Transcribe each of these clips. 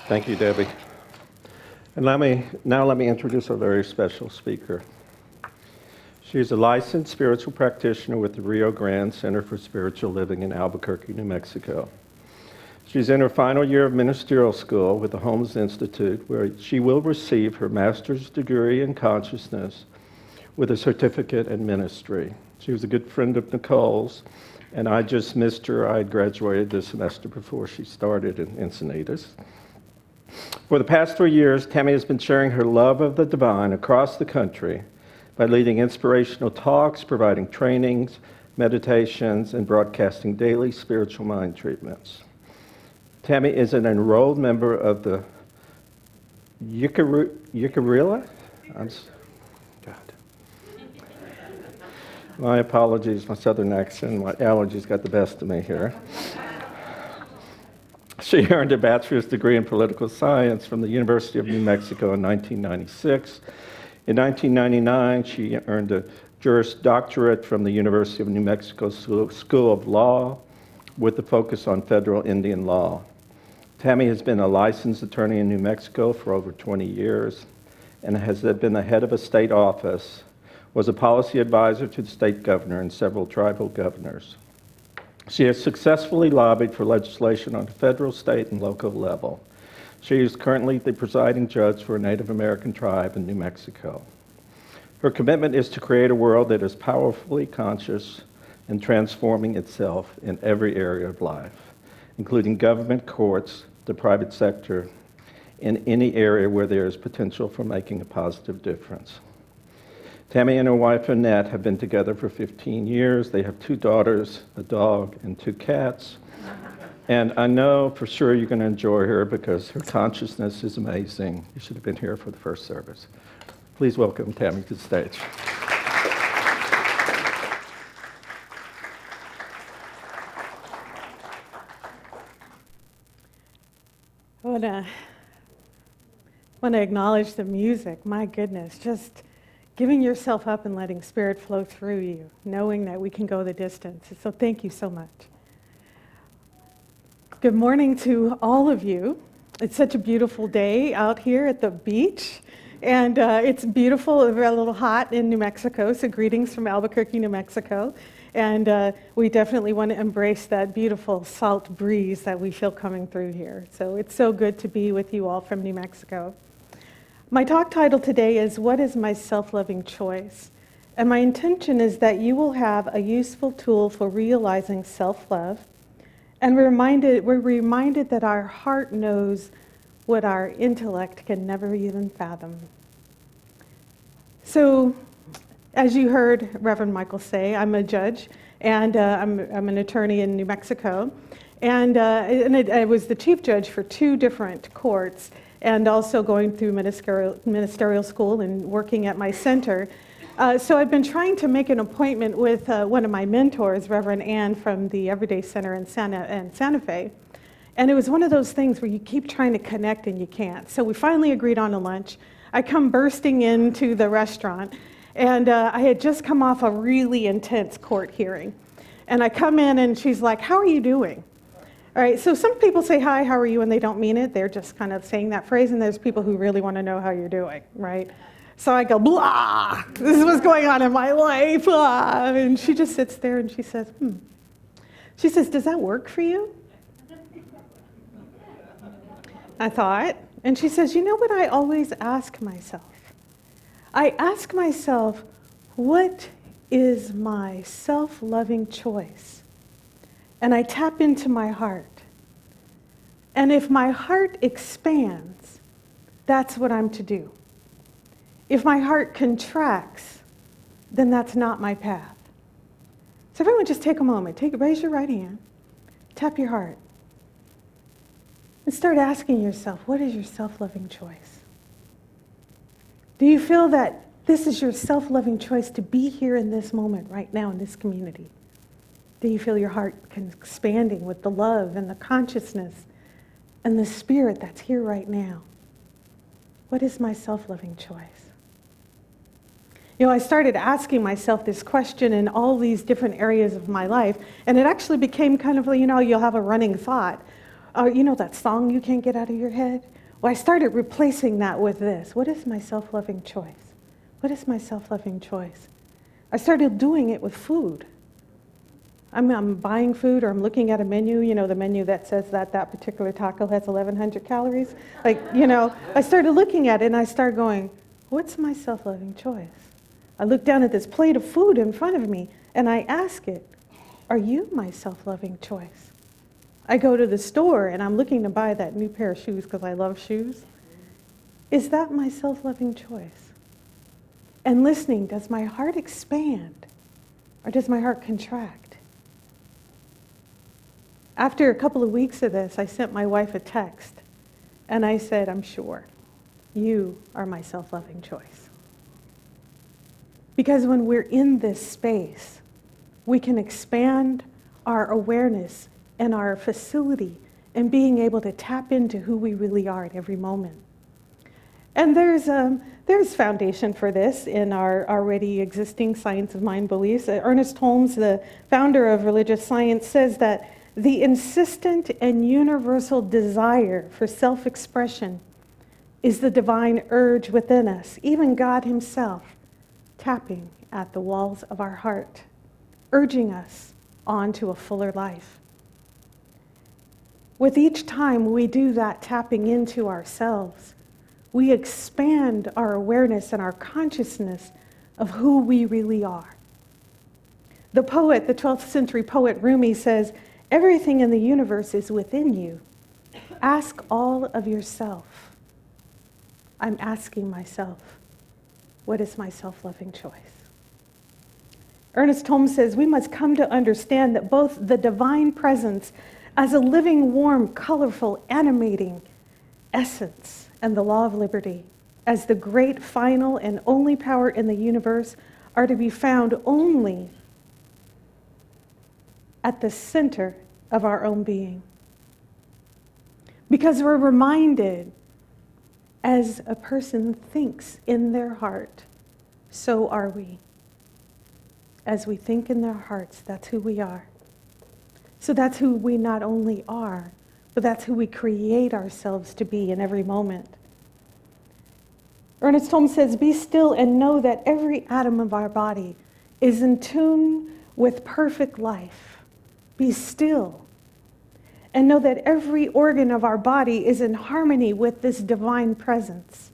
Thank you, Debbie. And let me introduce a very special speaker. She's a licensed spiritual practitioner with the Rio Grande Center for Spiritual Living in Albuquerque, New Mexico. She's in her final year of ministerial school with the Holmes Institute, where she will receive her master's degree in consciousness with a certificate in ministry. She was a good friend of Nicole's, and I just missed her. I had graduated this semester before she started in Encinitas. For the past 3 years, Tammi has been sharing her love of the divine across the country by leading inspirational talks, providing trainings, meditations, and broadcasting daily spiritual mind treatments. Tammi is an enrolled member of the Yucarilla? God. My apologies, my southern accent, my allergies got the best of me here. She earned a bachelor's degree in political science from the University of New Mexico in 1996. In 1999, she earned a Juris Doctorate from the University of New Mexico School of Law with a focus on federal Indian law. Tammi has been a licensed attorney in New Mexico for over 20 years and has been the head of a state office, was a policy advisor to the state governor and several tribal governors. She has successfully lobbied for legislation on the federal, state, and local level. She is currently the presiding judge for a Native American tribe in New Mexico. Her commitment is to create a world that is powerfully conscious and transforming itself in every area of life, including government, courts, the private sector, in any area where there is potential for making a positive difference. Tammi and her wife, Annette, have been together for 15 years. They have 2 daughters, a dog, and 2 cats. And I know for sure you're going to enjoy her because her consciousness is amazing. You should have been here for the first service. Please welcome Tammi to the stage. I want to acknowledge the music. My goodness, just giving yourself up and letting Spirit flow through you, knowing that we can go the distance. So thank you so much. Good morning to all of you. It's such a beautiful day out here at the beach, and it's beautiful, a little hot in New Mexico, so greetings from Albuquerque, New Mexico. And we definitely want to embrace that beautiful salt breeze that we feel coming through here. So it's so good to be with you all from New Mexico. My talk title today is, What is My Self-Loving Choice? And my intention is that you will have a useful tool for realizing self-love, and we're reminded that our heart knows what our intellect can never even fathom. So, as you heard Reverend Michael say, I'm a judge, and I'm an attorney in New Mexico, and I was the chief judge for 2 different courts, and also going through ministerial school and working at my center. So I've been trying to make an appointment with one of my mentors, Reverend Ann from the Everyday Center in Santa Fe. And it was one of those things where you keep trying to connect and you can't. So we finally agreed on a lunch. I come bursting into the restaurant, and I had just come off a really intense court hearing. And I come in and she's like, "How are you doing?" All right, so some people say, "Hi, how are you?" and they don't mean it. They're just kind of saying that phrase, and there's people who really want to know how you're doing, right? So I go, "Blah, this is what's going on in my life, blah." And she just sits there and she says, She says, "Does that work for you?" I thought, and she says, "You know what I always ask myself? I ask myself, what is my self-loving choice? And I tap into my heart. And if my heart expands, that's what I'm to do. If my heart contracts, then that's not my path." So everyone just take a moment. Raise your right hand. Tap your heart. And start asking yourself, what is your self-loving choice? Do you feel that this is your self-loving choice to be here in this moment, right now, in this community? Do you feel your heart expanding with the love and the consciousness and the spirit that's here right now? What is my self-loving choice? You know, I started asking myself this question in all these different areas of my life, and it actually became kind of, you'll have a running thought. You know that song you can't get out of your head? Well, I started replacing that with this. What is my self-loving choice? What is my self-loving choice? I started doing it with food. I'm buying food, or I'm looking at a menu, the menu that says that particular taco has 1,100 calories. I started looking at it and I started going, what's my self-loving choice? I look down at this plate of food in front of me and I ask it, are you my self-loving choice? I go to the store and I'm looking to buy that new pair of shoes because I love shoes. Is that my self-loving choice? And listening, does my heart expand or does my heart contract? After a couple of weeks of this, I sent my wife a text and I said, I'm sure you are my self-loving choice. Because when we're in this space, we can expand our awareness and our facility in being able to tap into who we really are at every moment. And there's foundation for this in our already existing science of mind beliefs. Ernest Holmes, the founder of religious science, says that the insistent and universal desire for self-expression is the divine urge within us, even God himself tapping at the walls of our heart, urging us on to a fuller life. With each time we do that tapping into ourselves, we expand our awareness and our consciousness of who we really are. The 12th century poet Rumi says, everything in the universe is within you. Ask all of yourself. I'm asking myself, what is my self-loving choice? Ernest Holmes says, we must come to understand that both the divine presence as a living, warm, colorful, animating essence and the law of liberty as the great, final, and only power in the universe are to be found only at the center of our own being. Because we're reminded, as a person thinks in their heart, so are we. As we think in their hearts, that's who we are. So that's who we not only are, but that's who we create ourselves to be in every moment. Ernest Holmes says, be still and know that every atom of our body is in tune with perfect life. Be still and know that every organ of our body is in harmony with this divine presence.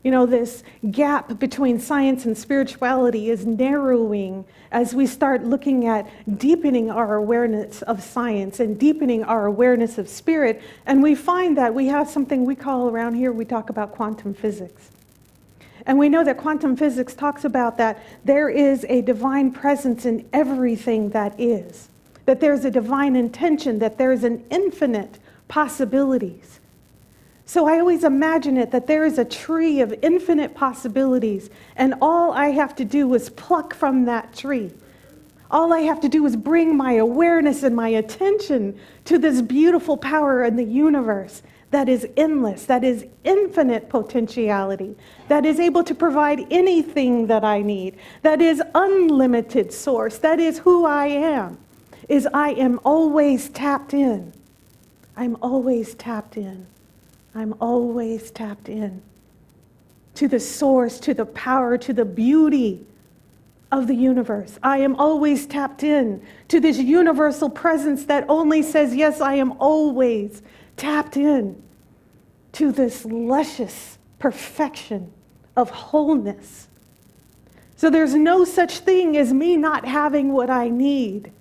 This gap between science and spirituality is narrowing as we start looking at deepening our awareness of science and deepening our awareness of spirit. And we find that we have something we call around here, we talk about quantum physics. And we know that quantum physics talks about that there is a divine presence in everything that is, that there's a divine intention, that there's an infinite possibilities. So I always imagine it that there is a tree of infinite possibilities, and all I have to do is pluck from that tree. All I have to do is bring my awareness and my attention to this beautiful power in the universe that is endless, that is infinite potentiality, that is able to provide anything that I need, that is unlimited source, that is who I am, is I am always tapped in. I'm always tapped in. I'm always tapped in to the source, to the power, to the beauty of the universe. I am always tapped in to this universal presence that only says, yes, I am always tapped in to this luscious perfection of wholeness. So there's no such thing as me not having what I need,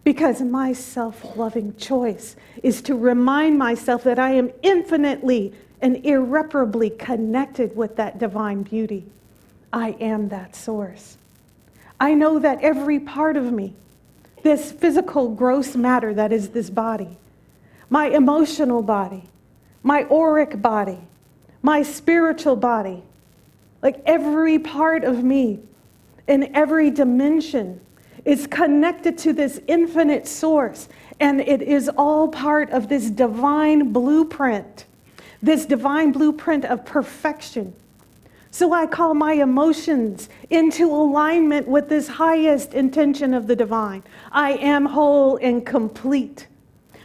because my self-loving choice is to remind myself that I am infinitely and irreparably connected with that divine beauty. I am that source. I know that every part of me, this physical gross matter that is this body, my emotional body, my auric body, my spiritual body, like every part of me in every dimension is connected to this infinite source, and it is all part of this divine blueprint of perfection. So I call my emotions into alignment with this highest intention of the divine. I am whole and complete.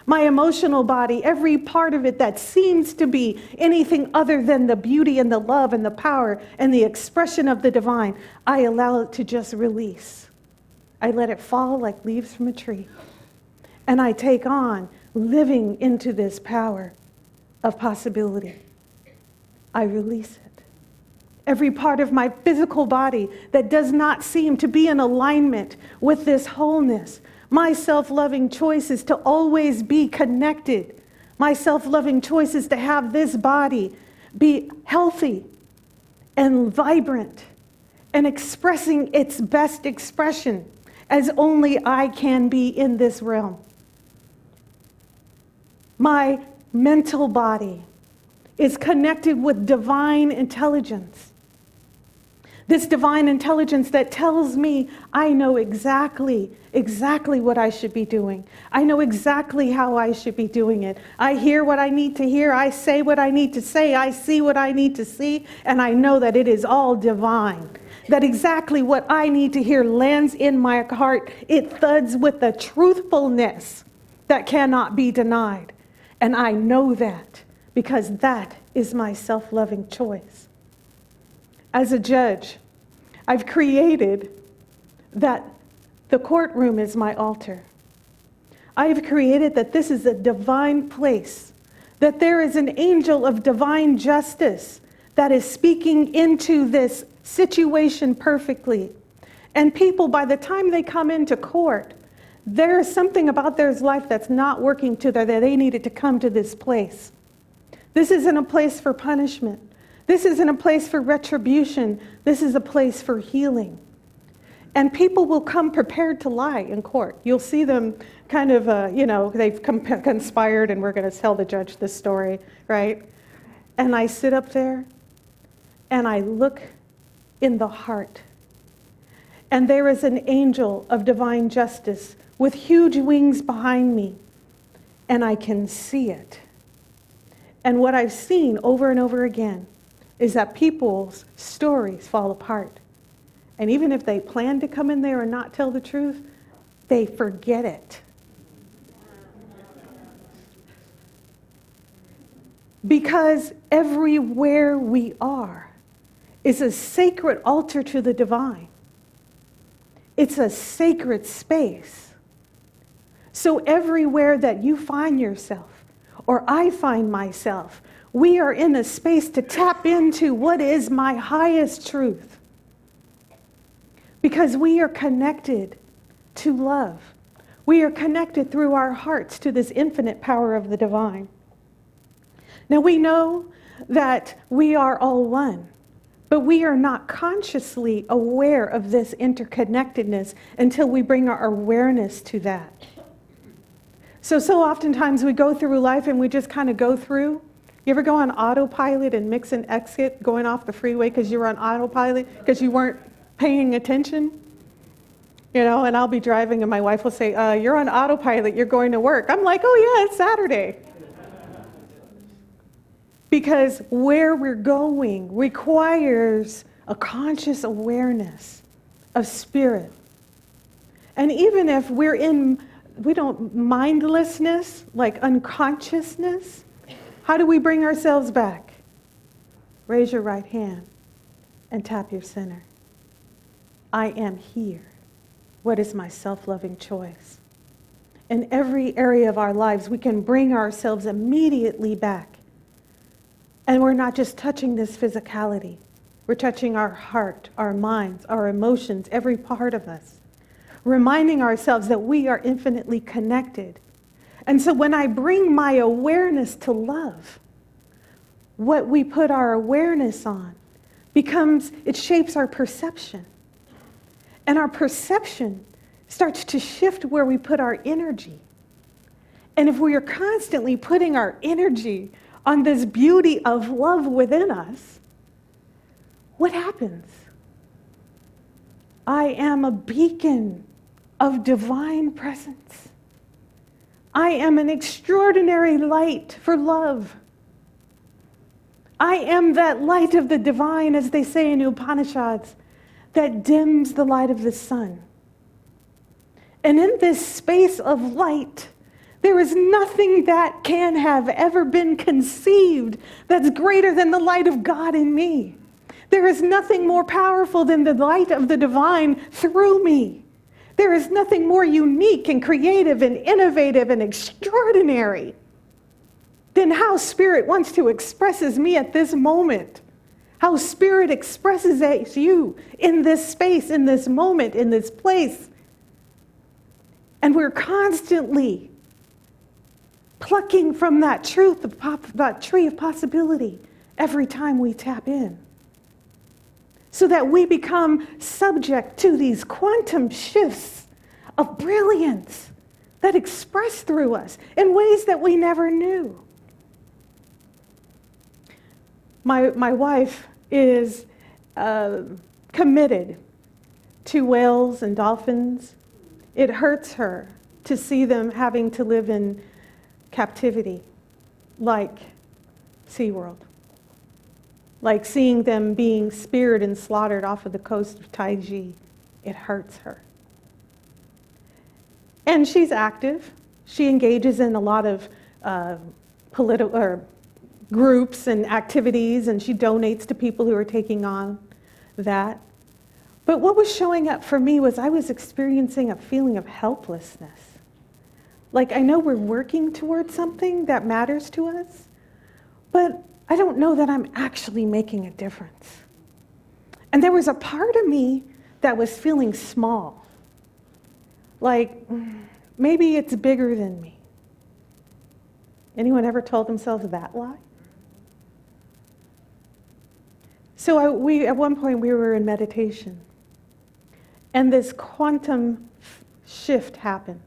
My emotional body, every part of it that seems to be anything other than the beauty and the love and the power and the expression of the divine, I allow it to just release. I let it fall like leaves from a tree. And I take on living into this power of possibility. I release it. Every part of my physical body that does not seem to be in alignment with this wholeness. My self-loving choice is to always be connected. My self-loving choice is to have this body be healthy and vibrant and expressing its best expression as only I can be in this realm. My mental body is connected with divine intelligence. This divine intelligence that tells me I know exactly what I should be doing. I know exactly how I should be doing it. I hear what I need to hear. I say what I need to say. I see what I need to see. And I know that it is all divine. That exactly what I need to hear lands in my heart. It thuds with the truthfulness that cannot be denied. And I know that because that is my self-loving choice. As a judge, I've created that the courtroom is my altar. I have created that this is a divine place, that there is an angel of divine justice that is speaking into this situation perfectly. And people, by the time they come into court, there is something about their life that's not working to that they needed to come to this place. This isn't a place for punishment. This isn't a place for retribution. This is a place for healing. And people will come prepared to lie in court. You'll see them kind of, they've conspired and we're going to tell the judge this story, right? And I sit up there and I look in the heart. And there is an angel of divine justice with huge wings behind me. And I can see it. And what I've seen over and over again is that people's stories fall apart. And even if they plan to come in there and not tell the truth, they forget it. Because everywhere we are is a sacred altar to the divine. It's a sacred space. So everywhere that you find yourself, or I find myself, we are in a space to tap into what is my highest truth. Because we are connected to love. We are connected through our hearts to this infinite power of the divine. Now we know that we are all one, but we are not consciously aware of this interconnectedness until we bring our awareness to that. So oftentimes we go through life and we just kind of go through. You ever go on autopilot and mix and exit going off the freeway because you were on autopilot because you weren't paying attention? And I'll be driving and my wife will say, you're on autopilot, you're going to work. I'm like, oh yeah, it's Saturday. Because where we're going requires a conscious awareness of spirit. And even if we don't mindlessness, like unconsciousness, how do we bring ourselves back? Raise your right hand and tap your center. I am here. What is my self-loving choice? In every area of our lives, we can bring ourselves immediately back. And we're not just touching this physicality. We're touching our heart, our minds, our emotions, every part of us. Reminding ourselves that we are infinitely connected. And so when I bring my awareness to love, what we put our awareness on it shapes our perception. And our perception starts to shift where we put our energy. And if we are constantly putting our energy on this beauty of love within us, what happens? I am a beacon of divine presence. I am an extraordinary light for love. I am that light of the divine, as they say in the Upanishads, that dims the light of the sun. And in this space of light, There is nothing that can have ever been conceived that's greater than the light of God in me. There is nothing more powerful than the light of the divine through me. There is nothing more unique and creative and innovative and extraordinary than how Spirit wants to expresses me at this moment. How Spirit expresses you in this space, in this moment, in this place. And we're constantly plucking from that truth, that tree of possibility, every time we tap in. So that we become subject to these quantum shifts of brilliance that express through us in ways that we never knew. My wife is committed to whales and dolphins. It hurts her to see them having to live in captivity, like SeaWorld. Like seeing them being speared and slaughtered off of the coast of Taiji. It hurts her. And she's active. She engages in a lot of political groups and activities, and she donates to people who are taking on that. But what was showing up for me was I was experiencing a feeling of helplessness. Like, I know we're working towards something that matters to us, but I don't know that I'm actually making a difference. And there was a part of me that was feeling small. Like, maybe it's bigger than me. Anyone ever told themselves that lie? So at one point we were in meditation, and this quantum shift happened.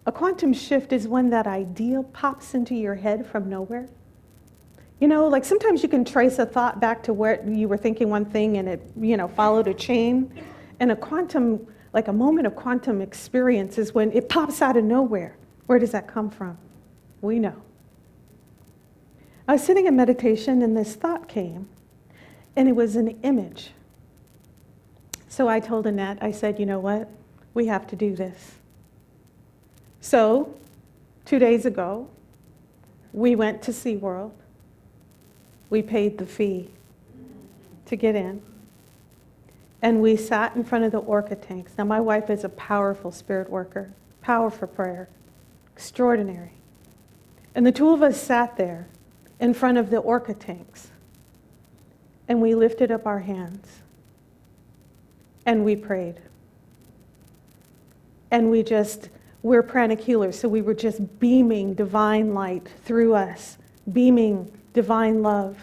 A quantum shift is when that idea pops into your head from nowhere. You know, like sometimes you can trace a thought back to where you were thinking one thing and it, followed a chain. And a moment of quantum experience is when it pops out of nowhere. Where does that come from? We know. I was sitting in meditation and this thought came, and it was an image. So I told Annette, I said, you know what? We have to do this. So 2 days ago, we went to SeaWorld. We paid the fee to get in. And we sat in front of the orca tanks. Now, my wife is a powerful spirit worker, powerful prayer, extraordinary. And the two of us sat there in front of the orca tanks. And we lifted up our hands. And we prayed. And we're pranic healers, so we were just beaming divine light through us, beaming divine love,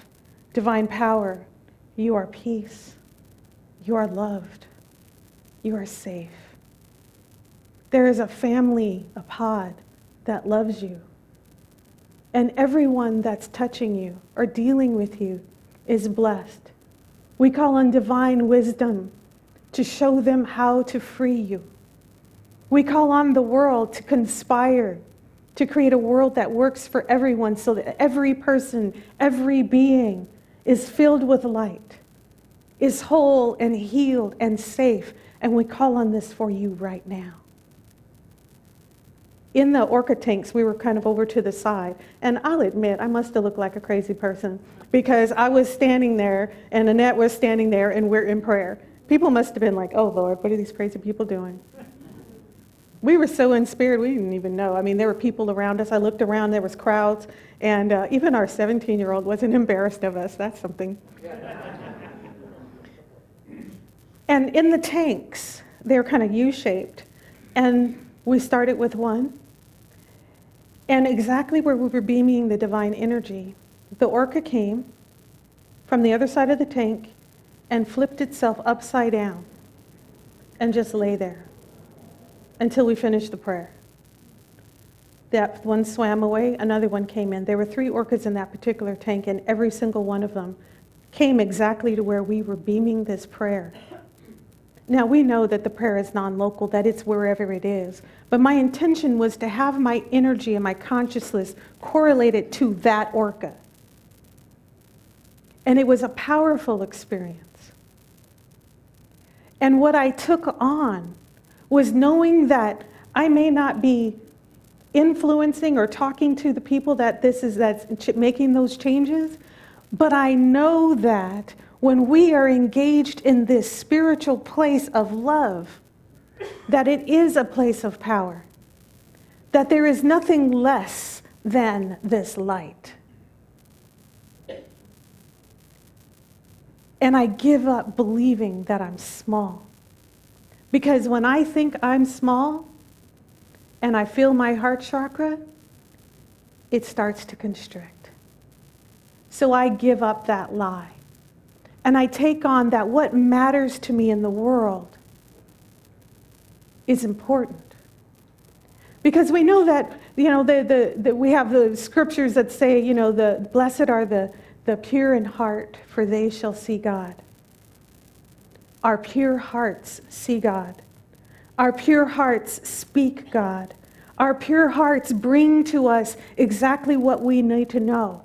divine power. You are peace. You are loved. You are safe. There is a family, a pod, that loves you. And everyone that's touching you or dealing with you is blessed. We call on divine wisdom to show them how to free you. We call on the world to conspire to create a world that works for everyone so that every person, every being is filled with light, is whole and healed and safe. And we call on this for you right now. In the orca tanks, we were kind of over to the side. And I'll admit, I must have looked like a crazy person because I was standing there and Annette was standing there and we're in prayer. People must have been like, oh Lord, what are these crazy people doing? We were so in spirit, we didn't even know. I mean, there were people around us. I looked around, there was crowds, and even our 17-year-old wasn't embarrassed of us. That's something. And in the tanks, they were kind of U-shaped, and we started with one. And exactly where we were beaming the divine energy, the orca came from the other side of the tank and flipped itself upside down and just lay there until we finished the prayer. That one swam away, another one came in. There were 3 orcas in that particular tank, and every single one of them came exactly to where we were beaming this prayer. Now, we know that the prayer is non-local, that it's wherever it is. But my intention was to have my energy and my consciousness correlated to that orca. And it was a powerful experience. And what I took on was knowing that I may not be influencing or talking to the people that's making those changes. But I know that when we are engaged in this spiritual place of love, that it is a place of power, that there is nothing less than this light. And I give up believing that I'm small. Because when I think I'm small and I feel my heart chakra, it starts to constrict. So I give up that lie. And I take on that what matters to me in the world is important. Because we know that, we have the scriptures that say, the blessed are the pure in heart, for they shall see God. Our pure hearts see God. Our pure hearts speak God. Our pure hearts bring to us exactly what we need to know.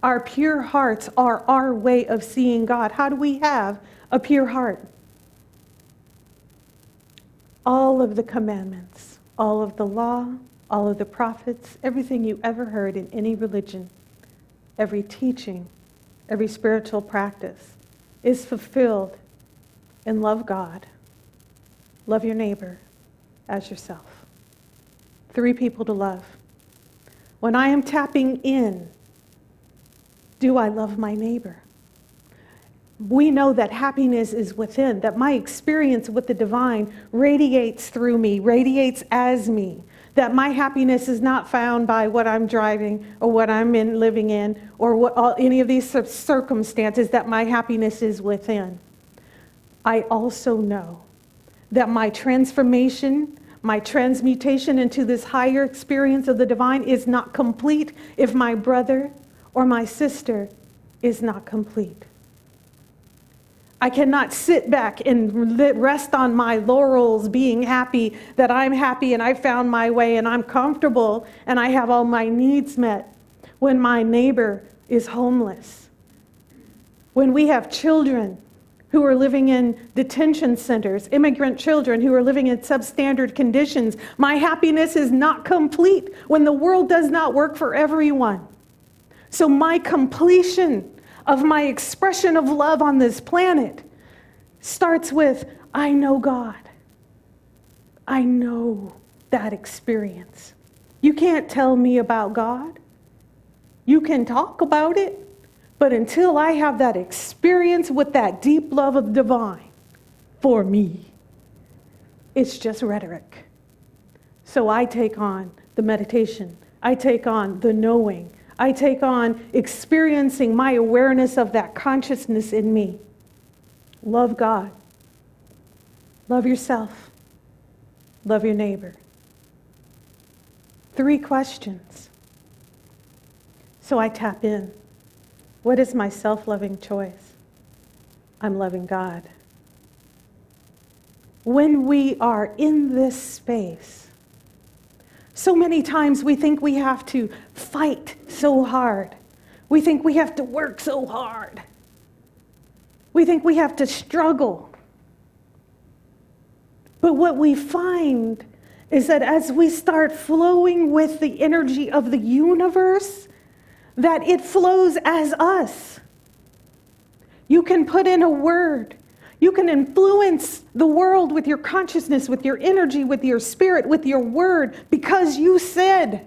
Our pure hearts are our way of seeing God. How do we have a pure heart? All of the commandments, all of the law, all of the prophets, everything you ever heard in any religion, every teaching, every spiritual practice is fulfilled in love God, love your neighbor as yourself. 3 people to love. When I am tapping in, do I love my neighbor? We know that happiness is within, that my experience with the divine radiates through me, radiates as me, that my happiness is not found by what I'm driving or what I'm living in or any of these circumstances, that my happiness is within. I also know that my transformation, my transmutation into this higher experience of the divine is not complete if my brother or my sister is not complete. I cannot sit back and rest on my laurels being happy that I'm happy and I found my way and I'm comfortable and I have all my needs met when my neighbor is homeless. When we have children who are living in detention centers, immigrant children who are living in substandard conditions, my happiness is not complete when the world does not work for everyone. So my completion of my expression of love on this planet starts with, I know God. I know that experience. You can't tell me about God. You can talk about it, but until I have that experience with that deep love of the divine for me, it's just rhetoric. So I take on the meditation. I take on the knowing. I take on experiencing my awareness of that consciousness in me. Love God. Love yourself. Love your neighbor. 3 questions. So I tap in. What is my self-loving choice? I'm loving God. When we are in this space, so many times we think we have to fight so hard. We think we have to work so hard. We think we have to struggle. But what we find is that as we start flowing with the energy of the universe, that it flows as us. You can put in a word. You can influence the world with your consciousness, with your energy, with your spirit, with your word, because you said.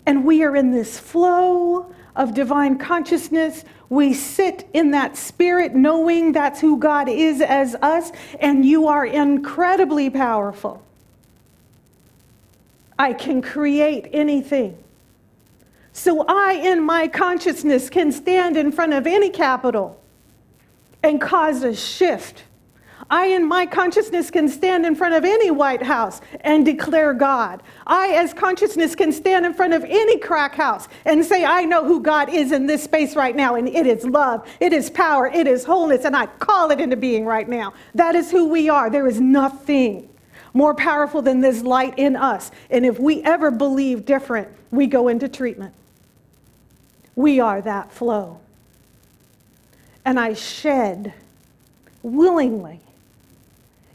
And we are in this flow of divine consciousness. We sit in that spirit knowing that's who God is as us, and you are incredibly powerful. I can create anything. So I, in my consciousness, can stand in front of any capital and cause a shift. I, in my consciousness, can stand in front of any White House and declare God. I, as consciousness, can stand in front of any crack house and say, I know who God is in this space right now, and it is love, it is power, it is wholeness, and I call it into being right now. That is who we are. There is nothing more powerful than this light in us. And if we ever believe different, we go into treatment. We are that flow. And I shed willingly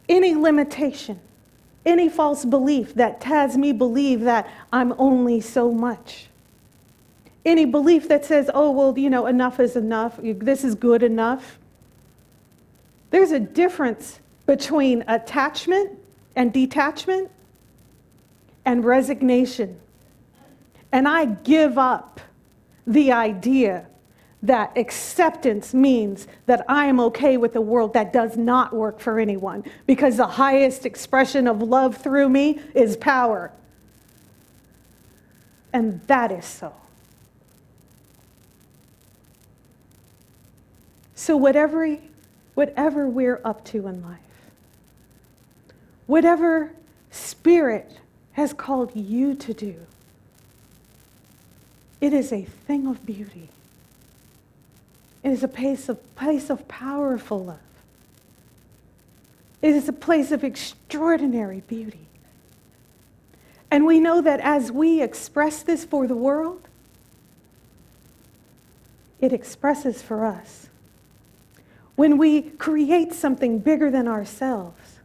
any limitation Any false belief that has me believe that I'm only so much. Any belief that says, oh, well, enough is enough. This is good enough. There's a difference between attachment and detachment and resignation. And I give up the idea that acceptance means that I am okay with a world that does not work for anyone, because the highest expression of love through me is power. And that is so. So whatever we're up to in life, whatever Spirit has called you to do, it is a thing of beauty. It is a place of powerful love. It is a place of extraordinary beauty. And we know that as we express this for the world, it expresses for us. When we create something bigger than ourselves,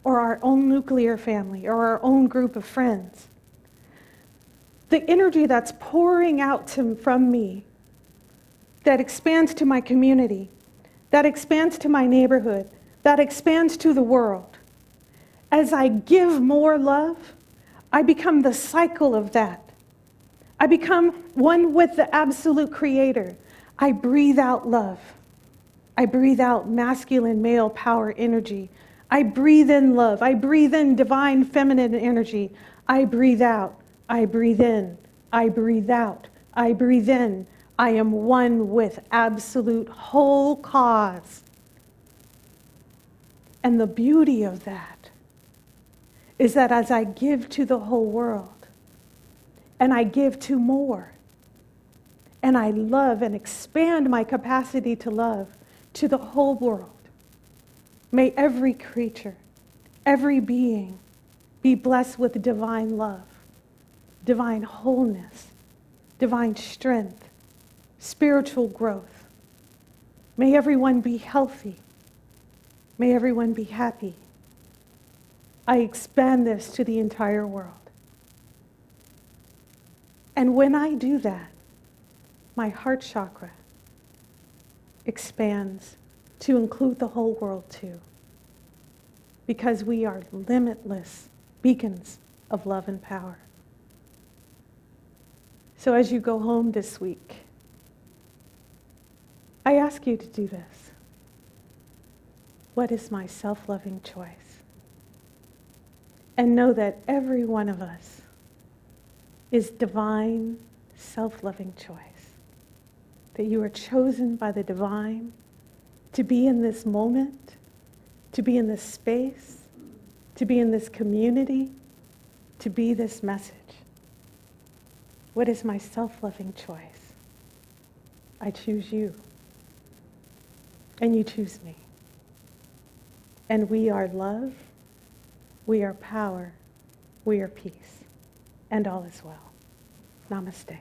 or our own nuclear family, or our own group of friends, the energy that's pouring out from me, that expands to my community, that expands to my neighborhood, that expands to the world. As I give more love, I become the cycle of that. I become one with the absolute creator. I breathe out love. I breathe out masculine, male power energy. I breathe in love. I breathe in divine feminine energy. I breathe out. I breathe in. I breathe out. I breathe in. I am one with absolute whole cause. And the beauty of that is that as I give to the whole world, and I give to more, and I love and expand my capacity to love to the whole world, may every creature, every being be blessed with divine love, divine wholeness, divine strength, spiritual growth. May everyone be healthy. May everyone be happy. I expand this to the entire world. And when I do that, my heart chakra expands to include the whole world too, because we are limitless beacons of love and power. So as you go home this week, I ask you to do this. What is my self-loving choice? And know that every one of us is divine, self-loving choice. That you are chosen by the divine to be in this moment, to be in this space, to be in this community, to be this message. What is my self-loving choice? I choose you. And you choose me. And we are love, we are power, we are peace, and all is well. Namaste.